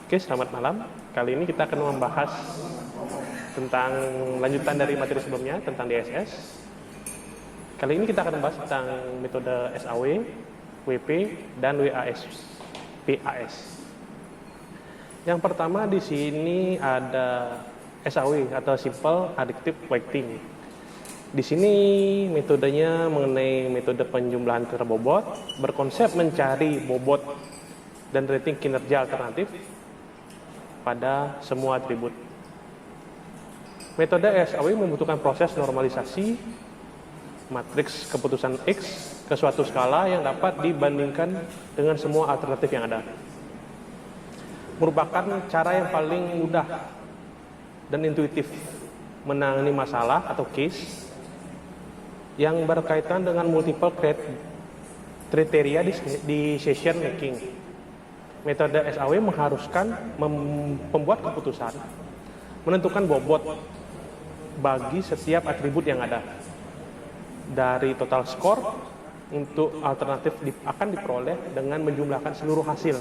Oke, selamat malam. Kali ini kita akan membahas tentang lanjutan dari materi sebelumnya tentang DSS. Kali ini kita akan membahas tentang metode SAW, WP, dan PAS. Yang pertama di sini ada SAW atau Simple Additive Weighting. Di sini metodenya mengenai metode penjumlahan bobot, berkonsep mencari bobot dan rating kinerja alternatif pada semua atribut. Metode SAW membutuhkan proses normalisasi matriks keputusan X ke suatu skala yang dapat dibandingkan dengan semua alternatif yang ada. Merupakan cara yang paling mudah dan intuitif menangani masalah atau case yang berkaitan dengan multiple kriteria di decision making. Metode SAW mengharuskan pembuat keputusan menentukan bobot bagi setiap atribut yang ada. Dari total skor untuk alternatif akan diperoleh dengan menjumlahkan seluruh hasil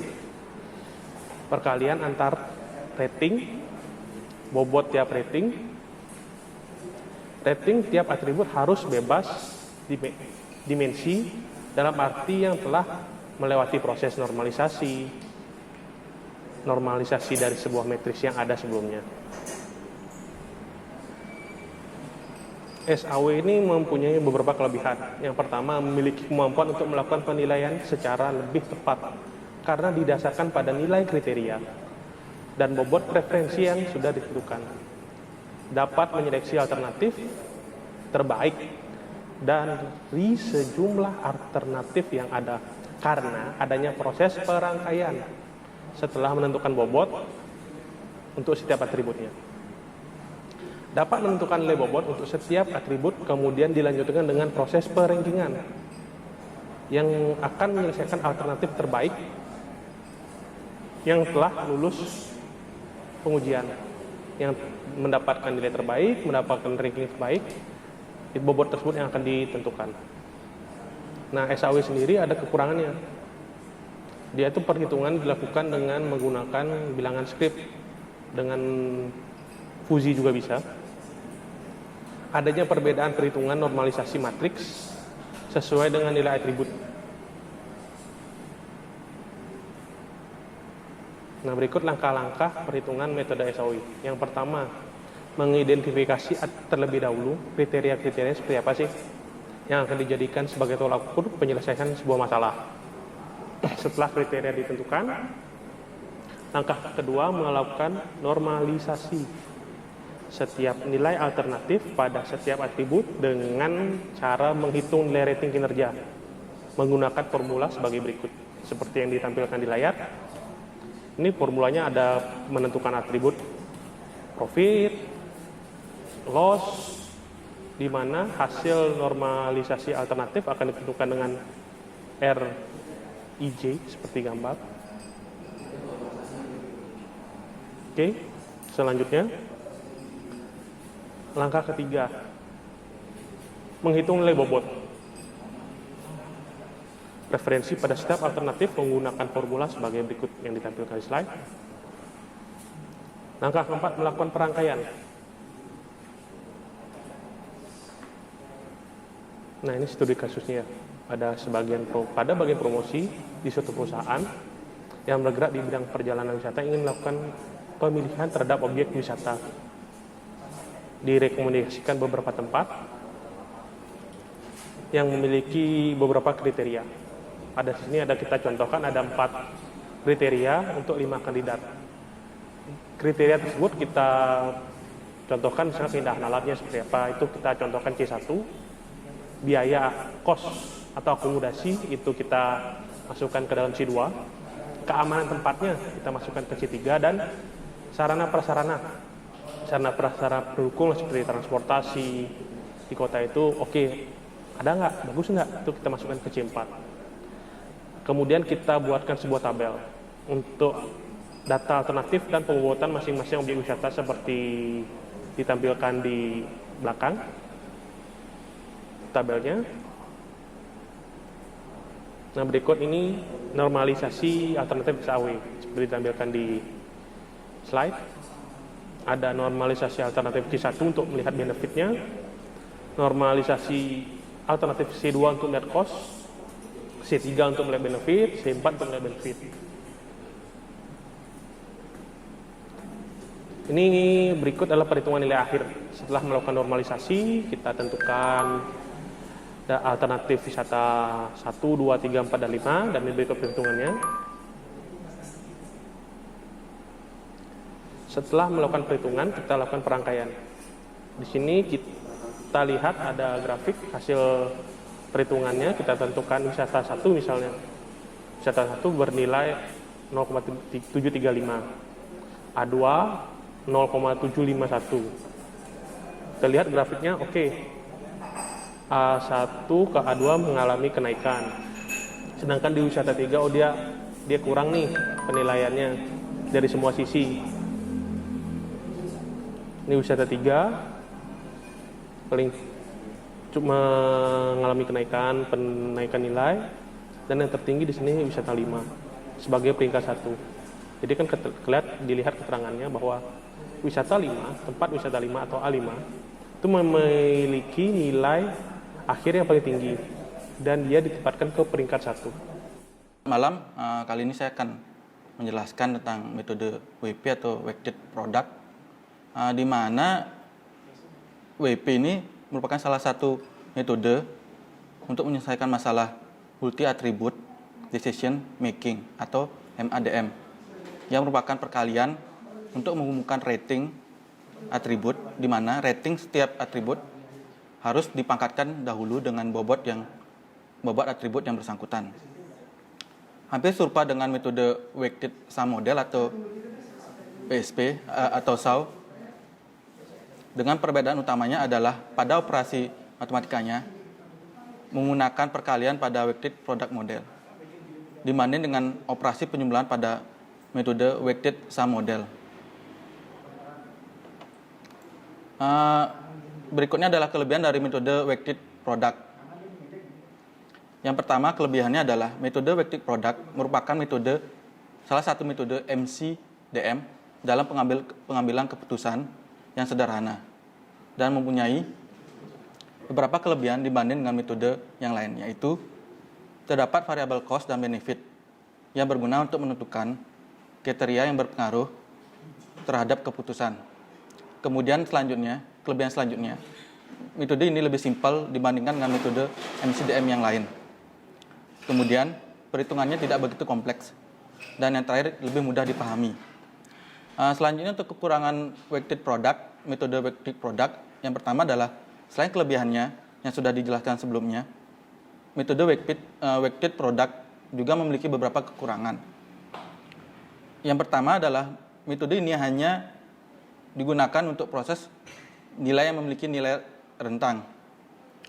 perkalian antar rating, bobot tiap rating tiap atribut harus bebas dimensi dalam arti yang telah melewati proses normalisasi dari sebuah matriks yang ada sebelumnya. SAW ini mempunyai beberapa kelebihan. Yang pertama, memiliki kemampuan untuk melakukan penilaian secara lebih tepat karena didasarkan pada nilai kriteria dan bobot preferensi yang sudah ditentukan. Dapat menyeleksi alternatif terbaik dari sejumlah alternatif yang ada karena adanya proses perangkaian setelah menentukan bobot untuk setiap atributnya. Dapat menentukan nilai bobot untuk setiap atribut, kemudian dilanjutkan dengan proses perangkingan yang akan menyelesaikan alternatif terbaik yang telah lulus pengujian, yang mendapatkan nilai terbaik, mendapatkan ranking terbaik, bobot tersebut yang akan ditentukan. Nah, SAW sendiri ada kekurangannya. Dia itu perhitungan dilakukan dengan menggunakan bilangan script, dengan fusi juga bisa. Adanya perbedaan perhitungan normalisasi matriks sesuai dengan nilai atribut. Nah, berikut langkah-langkah perhitungan metode SAW. Yang pertama, mengidentifikasi terlebih dahulu kriteria-kriteria seperti apa sih yang akan dijadikan sebagai tolak ukur penyelesaian sebuah masalah. Setelah kriteria ditentukan, langkah kedua melakukan normalisasi setiap nilai alternatif pada setiap atribut dengan cara menghitung nilai rating kinerja menggunakan formula sebagai berikut, seperti yang ditampilkan di layar. Ini formulanya ada menentukan atribut profit, loss, di mana hasil normalisasi alternatif akan ditentukan dengan RIJ seperti gambar. Oke, selanjutnya langkah ketiga, menghitung nilai bobot referensi pada setiap alternatif menggunakan formula sebagai berikut yang ditampilkan di slide. Langkah keempat, melakukan perangkaian. Nah, ini studi kasusnya. Pada bagian promosi di suatu perusahaan yang bergerak di bidang perjalanan wisata ingin melakukan pemilihan terhadap objek wisata. Direkomendasikan beberapa tempat yang memiliki beberapa kriteria. Ada sini kita contohkan ada 4 kriteria untuk 5 kandidat. Kriteria tersebut kita contohkan misalnya keindahan alatnya seperti apa, itu kita contohkan C1. Biaya kos atau akomodasi itu kita masukkan ke dalam C2. Keamanan tempatnya kita masukkan ke C3, dan sarana prasarana pendukung seperti transportasi di kota itu ada nggak, bagus nggak, itu kita masukkan ke C4. Kemudian kita buatkan sebuah tabel untuk data alternatif dan pembobotan masing-masing objek wisata seperti ditampilkan di belakang tabelnya. Nah, berikut ini normalisasi alternatif SAW seperti ditampilkan di slide. Ada normalisasi alternatif C1 untuk melihat benefitnya, normalisasi alternatif C2 untuk melihat cost, C3 untuk melihat benefit, C4 untuk melihat benefit. Ini berikut adalah perhitungan nilai akhir. Setelah melakukan normalisasi, kita tentukan alternatif wisata 1, 2, 3, 4, dan 5, dan ini berikut perhitungannya. Setelah melakukan perhitungan, kita lakukan perangkaian. Di sini kita lihat ada grafik hasil perhitungannya. Kita tentukan wisata 1 misalnya. Wisata 1 bernilai 0,735. A2 0,751. Kita lihat grafiknya, oke. A1 ke A2 mengalami kenaikan. Sedangkan di wisata 3, oh dia kurang nih penilaiannya dari semua sisi. Ini wisata 3 paling cuma mengalami kenaikan nilai, dan yang tertinggi di sini wisata 5 sebagai peringkat 1. Jadi kan dilihat keterangannya bahwa wisata 5, tempat wisata 5 atau A5 itu memiliki nilai akhir yang paling tinggi dan dia ditempatkan ke peringkat 1. Malam kali ini saya akan menjelaskan tentang metode WP atau Weighted Product, di mana WP ini merupakan salah satu metode untuk menyelesaikan masalah multi attribute decision making atau MADM, yang merupakan perkalian untuk mengumumkan rating atribut, di mana rating setiap atribut harus dipangkatkan dahulu dengan bobot atribut yang bersangkutan. Hampir serupa dengan metode Weighted Sum Model atau WSP atau SAW, dengan perbedaan utamanya adalah pada operasi matematikanya menggunakan perkalian pada Weighted Product Model dibanding dengan operasi penjumlahan pada metode Weighted Sum Model. Berikutnya adalah kelebihan dari metode Weighted Product. Yang pertama, kelebihannya adalah metode Weighted Product merupakan salah satu metode MCDM dalam pengambilan keputusan yang sederhana dan mempunyai beberapa kelebihan dibanding dengan metode yang lain, yaitu terdapat variabel cost dan benefit yang berguna untuk menentukan kriteria yang berpengaruh terhadap keputusan. Kemudian kelebihan selanjutnya, metode ini lebih simpel dibandingkan dengan metode MCDM yang lain. Kemudian perhitungannya tidak begitu kompleks, dan yang terakhir lebih mudah dipahami. Selanjutnya untuk kekurangan Weighted Product, metode Weighted Product, yang pertama adalah selain kelebihannya yang sudah dijelaskan sebelumnya, metode Weighted Product juga memiliki beberapa kekurangan. Yang pertama adalah metode ini hanya digunakan untuk proses nilai yang memiliki nilai rentang.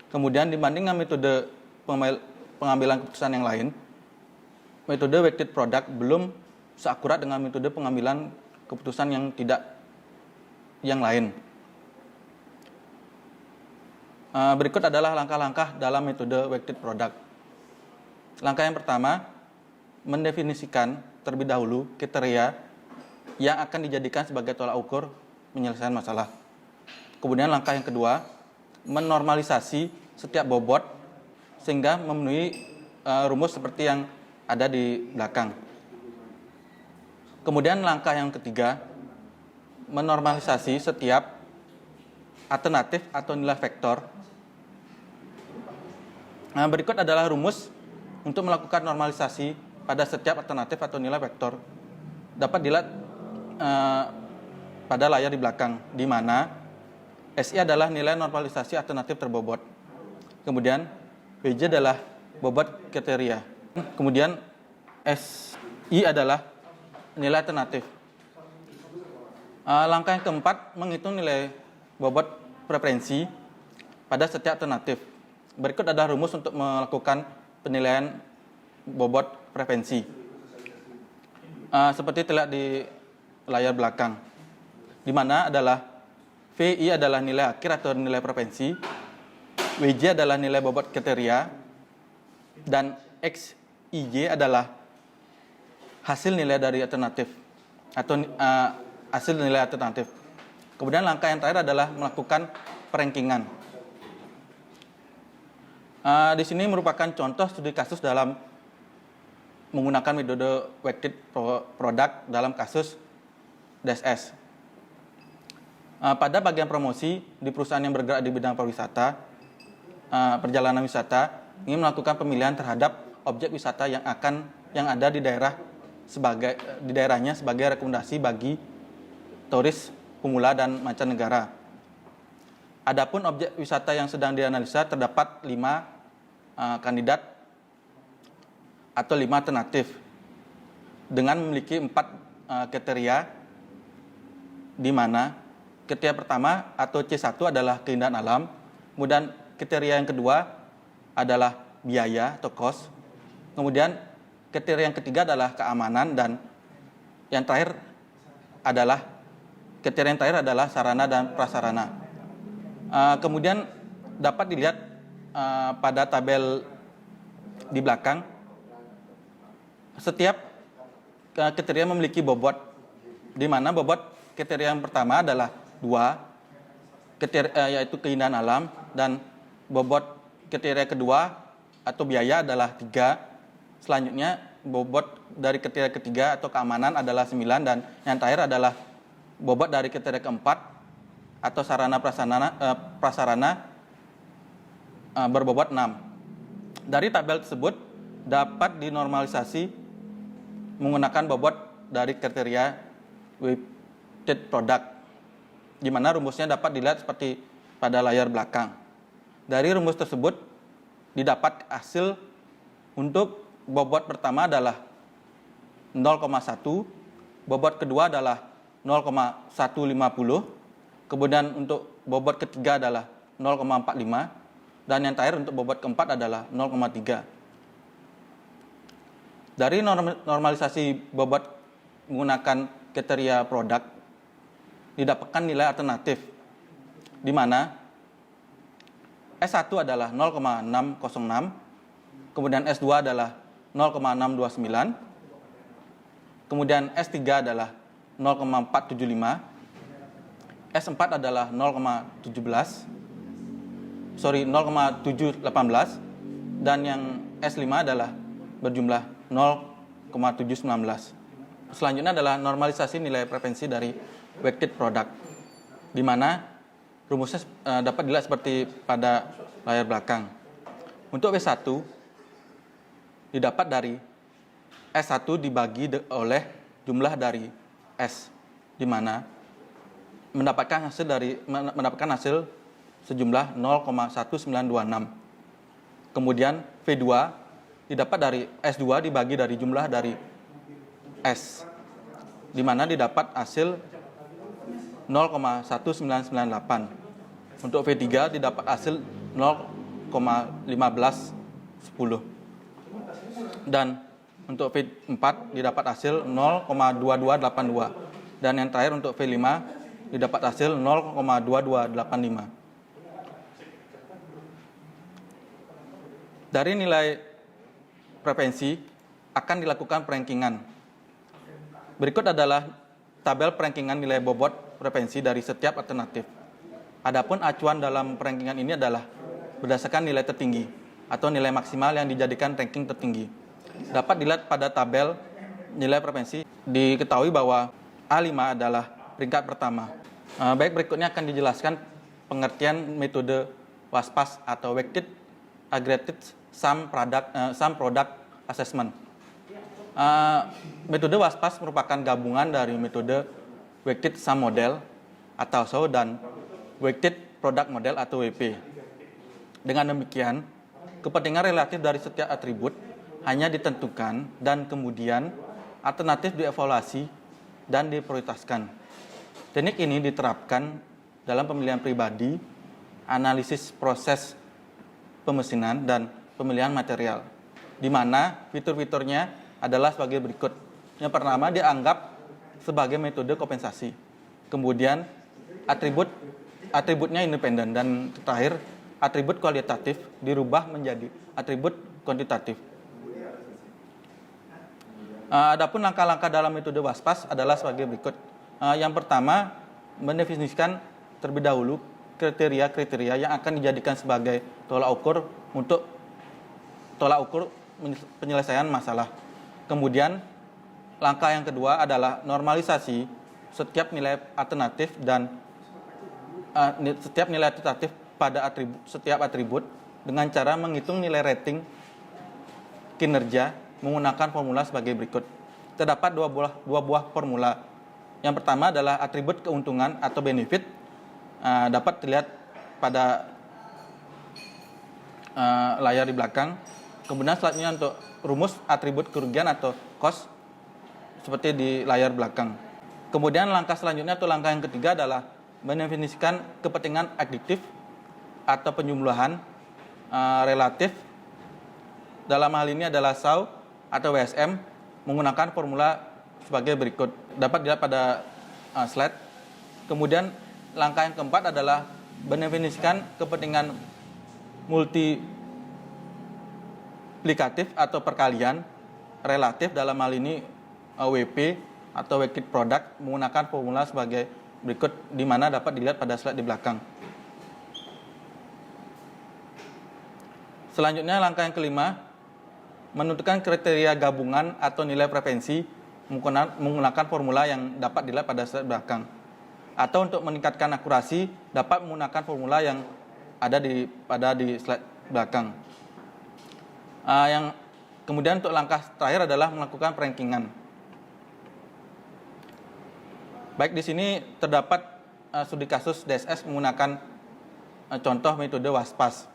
Kemudian dibanding dengan metode pengambilan keputusan yang lain, metode Weighted Product belum seakurat dengan metode pengambilan keputusan yang lain. Berikut adalah langkah-langkah dalam metode Weighted Product. Langkah yang pertama, mendefinisikan terlebih dahulu kriteria yang akan dijadikan sebagai tolak ukur penyelesaian masalah. Kemudian langkah yang kedua, menormalisasi setiap bobot sehingga memenuhi rumus seperti yang ada di belakang. Kemudian langkah yang ketiga, menormalisasi setiap alternatif atau nilai vektor. Berikut adalah rumus untuk melakukan normalisasi pada setiap alternatif atau nilai vektor. Dapat dilihat pada layar di belakang, di mana SI adalah nilai normalisasi alternatif terbobot. Kemudian WJ adalah bobot kriteria. Kemudian SI adalah nilai alternatif. Langkah yang keempat, menghitung nilai bobot preferensi pada setiap alternatif. Berikut adalah rumus untuk melakukan penilaian bobot preferensi. Seperti terlihat di layar belakang, di mana adalah VI adalah nilai akhir atau nilai preferensi, WJ adalah nilai bobot kriteria, dan XIJ adalah hasil nilai dari alternatif atau hasil nilai alternatif. Kemudian langkah yang terakhir adalah melakukan perankingan. Di sini merupakan contoh studi kasus dalam menggunakan metode weighted product dalam kasus DSS. Pada bagian promosi di perusahaan yang bergerak di bidang pariwisata, perjalanan wisata, ingin melakukan pemilihan terhadap objek wisata yang ada di daerahnya sebagai rekomendasi bagi turis pemula dan mancanegara. Adapun objek wisata yang sedang dianalisa terdapat 5 kandidat atau 5 alternatif dengan memiliki 4 kriteria, di mana kriteria pertama atau C1 adalah keindahan alam, kemudian kriteria yang kedua adalah biaya atau cost, kemudian kriteria yang ketiga adalah keamanan, dan yang terakhir adalah sarana dan prasarana. Kemudian dapat dilihat pada tabel di belakang, setiap kriteria memiliki bobot, di mana bobot kriteria yang pertama adalah 2, yaitu keindahan alam, dan bobot kriteria kedua atau biaya adalah 3. Selanjutnya bobot dari kriteria ketiga atau keamanan adalah 9, dan yang terakhir adalah bobot dari kriteria keempat atau sarana prasarana berbobot 6. Dari tabel tersebut dapat dinormalisasi menggunakan bobot dari kriteria weighted product, di mana rumusnya dapat dilihat seperti pada layar belakang. Dari rumus tersebut didapat hasil untuk bobot pertama adalah 0,1, bobot kedua adalah 0,150, kemudian untuk bobot ketiga adalah 0,45, dan yang terakhir untuk bobot keempat adalah 0,3. Dari normalisasi bobot menggunakan kriteria produk didapatkan nilai alternatif, di mana S1 adalah 0,606, kemudian S2 adalah 0,629, kemudian S3 adalah 0,475, S4 adalah 0,718, dan yang S5 adalah berjumlah 0,719. Selanjutnya adalah normalisasi nilai preferensi dari weighted product, di mana rumusnya dapat dilihat seperti pada layar belakang. Untuk W1 didapat dari S1 dibagi oleh jumlah dari S, di mana mendapatkan hasil sejumlah 0,1926. Kemudian V2 didapat dari S2 dibagi dari jumlah dari S, di mana didapat hasil 0,1998. Untuk V3 didapat hasil 0,1510. Dan untuk V4 didapat hasil 0,2282. Dan yang terakhir untuk V5 didapat hasil 0,2285. Dari nilai preferensi akan dilakukan perankingan. Berikut adalah tabel perankingan nilai bobot preferensi dari setiap alternatif. Adapun acuan dalam perankingan ini adalah berdasarkan nilai tertinggi atau nilai maksimal yang dijadikan ranking tertinggi. Dapat dilihat pada tabel nilai preferensi, diketahui bahwa A5 adalah peringkat pertama. Baik, berikutnya akan dijelaskan pengertian metode WASPAS atau Weighted Aggregated Sum Product Assessment. Metode WASPAS merupakan gabungan dari metode Weighted Sum Model atau SO dan Weighted Product Model atau WP. Dengan demikian, kepentingan relatif dari setiap atribut hanya ditentukan dan kemudian alternatif dievaluasi dan diprioritaskan. Teknik ini diterapkan dalam pemilihan pribadi, analisis proses pemesinan, dan pemilihan material, di mana fitur-fiturnya adalah sebagai berikut. Yang pertama, dianggap sebagai metode kompensasi. Kemudian, atributnya independen, dan terakhir, atribut kualitatif dirubah menjadi atribut kuantitatif. Adapun langkah-langkah dalam metode WASPAS adalah sebagai berikut. Yang pertama, mendefinisikan terlebih dahulu kriteria-kriteria yang akan dijadikan sebagai tolak ukur untuk tolak ukur penyelesaian masalah. Kemudian, langkah yang kedua adalah normalisasi setiap nilai alternatif dan setiap nilai alternatif pada setiap atribut dengan cara menghitung nilai rating kinerja menggunakan formula sebagai berikut. Terdapat dua buah formula. Yang pertama adalah atribut keuntungan atau benefit, dapat dilihat pada layar di belakang. Kemudian selanjutnya untuk rumus atribut kerugian atau cost, seperti di layar belakang. Kemudian langkah selanjutnya atau langkah yang ketiga adalah mendefinisikan kepentingan adiktif atau penjumlahan relatif. Dalam hal ini adalah SAO atau WSM menggunakan formula sebagai berikut. Dapat dilihat pada slide. Kemudian langkah yang keempat adalah mendefinisikan kepentingan multiplikatif atau perkalian relatif, dalam hal ini WP atau weighted product menggunakan formula sebagai berikut, di mana dapat dilihat pada slide di belakang. Selanjutnya langkah yang kelima, menentukan kriteria gabungan atau nilai preferensi menggunakan formula yang dapat dilihat pada slide belakang. Atau untuk meningkatkan akurasi dapat menggunakan formula yang ada di slide belakang. Yang kemudian untuk langkah terakhir adalah melakukan perankingan. Baik, di sini terdapat studi kasus DSS menggunakan contoh metode WASPAS.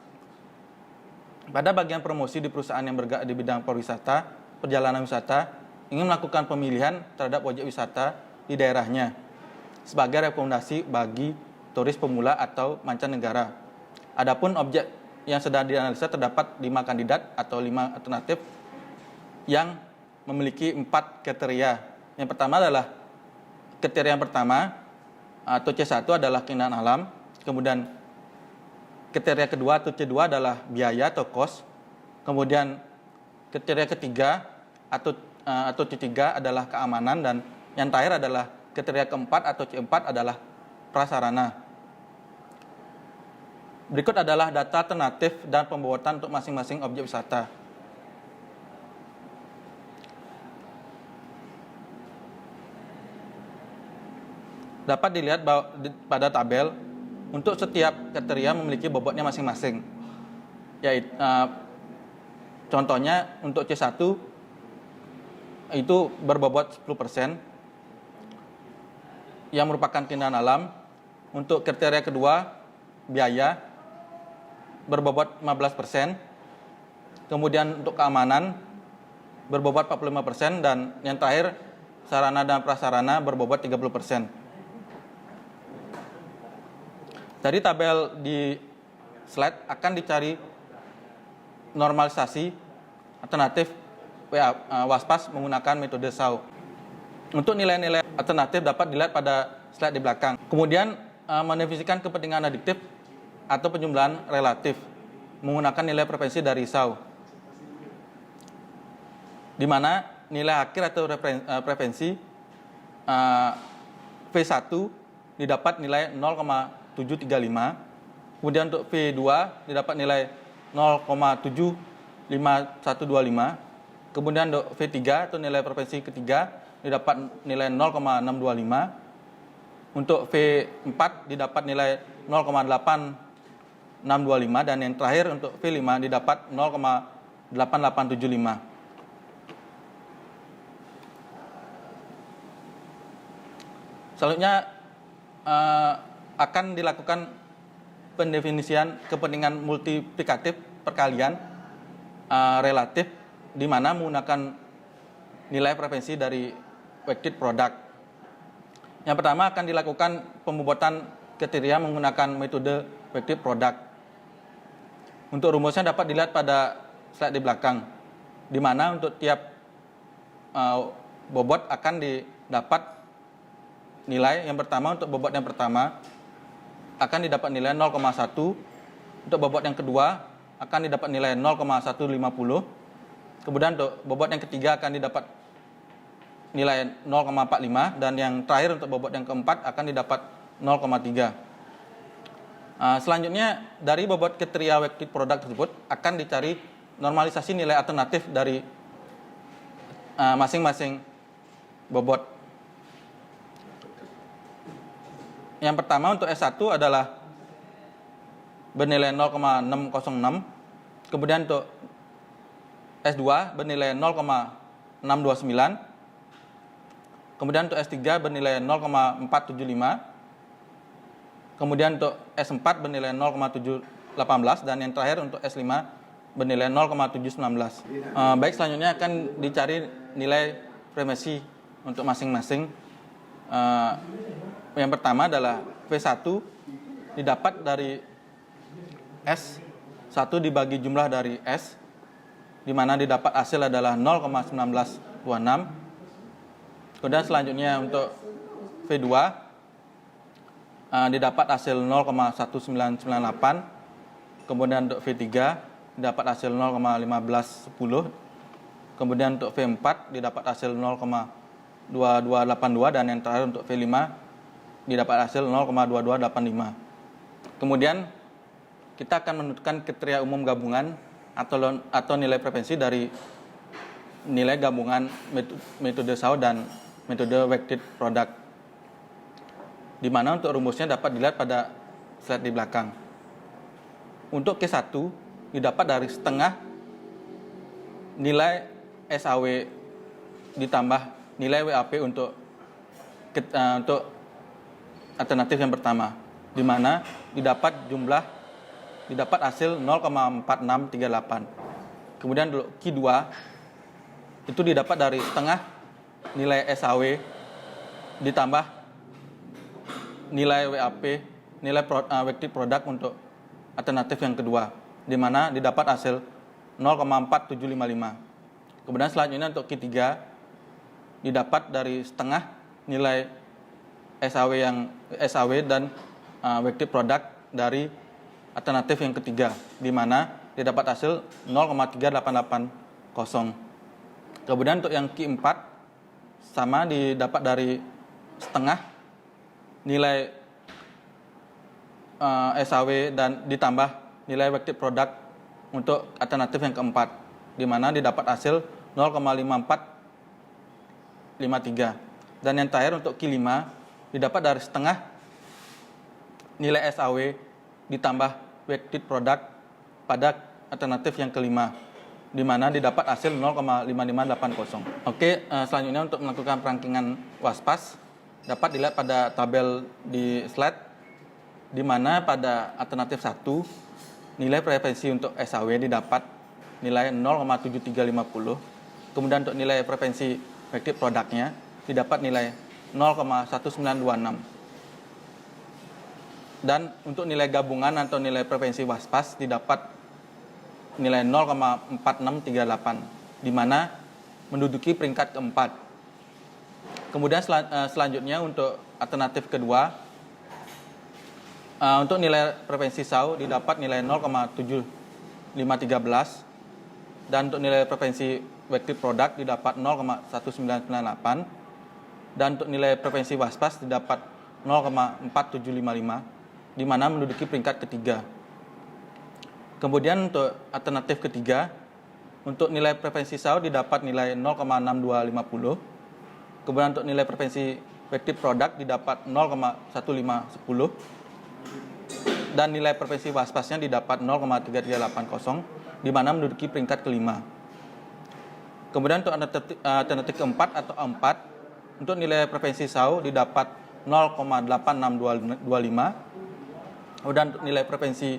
Pada bagian promosi di perusahaan yang bergerak di bidang pariwisata, perjalanan wisata, ingin melakukan pemilihan terhadap objek wisata di daerahnya sebagai rekomendasi bagi turis pemula atau mancanegara. Adapun objek yang sedang dianalisa terdapat 5 kandidat atau 5 alternatif yang memiliki 4 kriteria. Yang pertama adalah kriteria yang pertama atau C1 adalah keindahan alam, kemudian kriteria kedua atau C2 adalah biaya atau cost. Kemudian kriteria ketiga atau C3 adalah keamanan, dan yang terakhir adalah kriteria keempat atau C4 adalah prasarana. Berikut adalah data alternatif dan pembuatan untuk masing-masing objek wisata. Dapat dilihat pada tabel. Untuk setiap kriteria memiliki bobotnya masing-masing. Yaitu contohnya untuk C1 itu berbobot 10% yang merupakan keindahan alam. Untuk kriteria kedua biaya berbobot 15%. Kemudian untuk keamanan berbobot 45%, dan yang terakhir sarana dan prasarana berbobot 30%. Dari tabel di slide akan dicari normalisasi alternatif WASPAS menggunakan metode SAO. Untuk nilai-nilai alternatif dapat dilihat pada slide di belakang. Kemudian mendefinisikan kepentingan adiktif atau penjumlahan relatif menggunakan nilai preferensi dari SAO, di mana nilai akhir atau preferensi V1 didapat nilai 0,735, kemudian untuk V2 didapat nilai 0,75125, kemudian untuk V3 atau nilai preferensi ketiga didapat nilai 0,625, untuk V4 didapat nilai 0,8625, dan yang terakhir untuk V5 didapat 0,8875. Selanjutnya akan dilakukan pendefinisian kepentingan multiplikatif perkalian relatif, di mana menggunakan nilai preferensi dari weighted product. Yang pertama akan dilakukan pembuatan kriteria menggunakan metode weighted product. Untuk rumusnya dapat dilihat pada slide di belakang, di mana untuk tiap bobot akan didapat nilai. Yang pertama, untuk bobot yang pertama akan didapat nilai 0,1. Untuk bobot yang kedua akan didapat nilai 0,150. Kemudian untuk bobot yang ketiga akan didapat nilai 0,45 dan yang terakhir untuk bobot yang keempat akan didapat 0,3. Selanjutnya dari bobot kriteria weighted product tersebut akan dicari normalisasi nilai alternatif dari masing-masing bobot. Yang pertama untuk S1 adalah bernilai 0,606, kemudian untuk S2 bernilai 0,629, kemudian untuk S3 bernilai 0,475, kemudian untuk S4 bernilai 0,718, dan yang terakhir untuk S5 bernilai 0,719. Baik, selanjutnya akan dicari nilai frekuensi untuk masing-masing. Yang pertama adalah V1 didapat dari S1 dibagi jumlah dari S, di mana didapat hasil adalah 0,1926. Kemudian selanjutnya untuk V2 didapat hasil 0,1998. Kemudian untuk V3 didapat hasil 0,1510. Kemudian untuk V4 didapat hasil 0,2282, dan yang terakhir untuk V5 didapat hasil 0,2285. Kemudian kita akan menentukan kriteria umum gabungan atau nilai frekuensi dari nilai gabungan metode SAO dan metode weighted product, di mana untuk rumusnya dapat dilihat pada slide di belakang. Untuk Q1 didapat dari setengah nilai SAW ditambah nilai WAP untuk alternatif yang pertama, di mana didapat hasil 0,4638. Kemudian untuk Q2 itu didapat dari setengah nilai SAW ditambah nilai WAP, nilai weighted product untuk alternatif yang kedua, di mana didapat hasil 0,4755. Kemudian selanjutnya untuk Q3 didapat dari setengah nilai SAW dan weighted product dari alternatif yang ketiga, di mana didapat hasil 0,3880. Kemudian untuk yang Q4 sama didapat dari setengah nilai SAW dan ditambah nilai weighted product untuk alternatif yang keempat, di mana didapat hasil 0,5453. Dan yang terakhir untuk Q5 didapat dari setengah nilai SAW ditambah weighted product pada alternatif yang kelima, di mana didapat hasil 0,5580. Oke, selanjutnya untuk melakukan perangkingan waspas dapat dilihat pada tabel di slide, di mana pada alternatif 1 nilai frekuensi untuk SAW didapat nilai 0,7350. Kemudian untuk nilai frekuensi weighted produknya didapat nilai 0,1926. Dan untuk nilai gabungan atau nilai frekuensi waspas didapat nilai 0,4638, di mana menduduki peringkat keempat. Kemudian selanjutnya untuk alternatif kedua, untuk nilai frekuensi SAW didapat nilai 0,7513, dan untuk nilai frekuensi weighted product didapat 0,1998, dan untuk nilai frekuensi waspas didapat 0,4755, di mana menduduki peringkat ketiga. Kemudian untuk alternatif ketiga, untuk nilai frekuensi SAW didapat nilai 0,6250. Kemudian untuk nilai frekuensi weighted product didapat 0,1510. Dan nilai frekuensi waspasnya didapat 0,3380, di mana menduduki peringkat kelima. Kemudian untuk alternatif keempat atau A4, untuk nilai frekuensi SAW didapat 0,8625. Dan untuk nilai frekuensi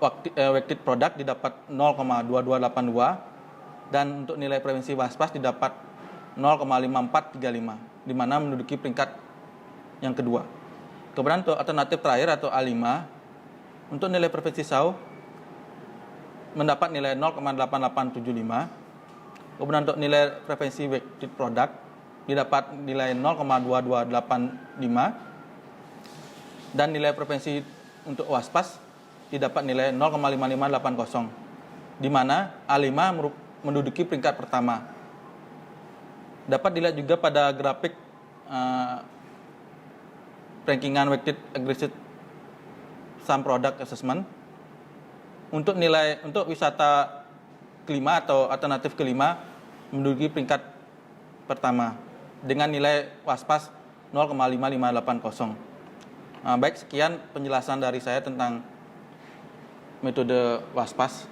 weighted product didapat 0,2282, dan untuk nilai frekuensi waspas didapat 0,5435, di mana menduduki peringkat yang kedua. Kemudian untuk alternatif terakhir atau A5, untuk nilai frekuensi SAW mendapat nilai 0,8875. Kemudian untuk nilai frekuensi weighted product didapat nilai 0,2285. Dan nilai frekuensi untuk waspas didapat nilai 0,5580, di mana A5 menduduki peringkat pertama. Dapat dilihat juga pada grafik rankingan weighted aggregate sum product assessment. Untuk wisata kelima atau alternatif kelima menduduki peringkat pertama dengan nilai WASPAS 0,5580. Baik, sekian penjelasan dari saya tentang metode WASPAS.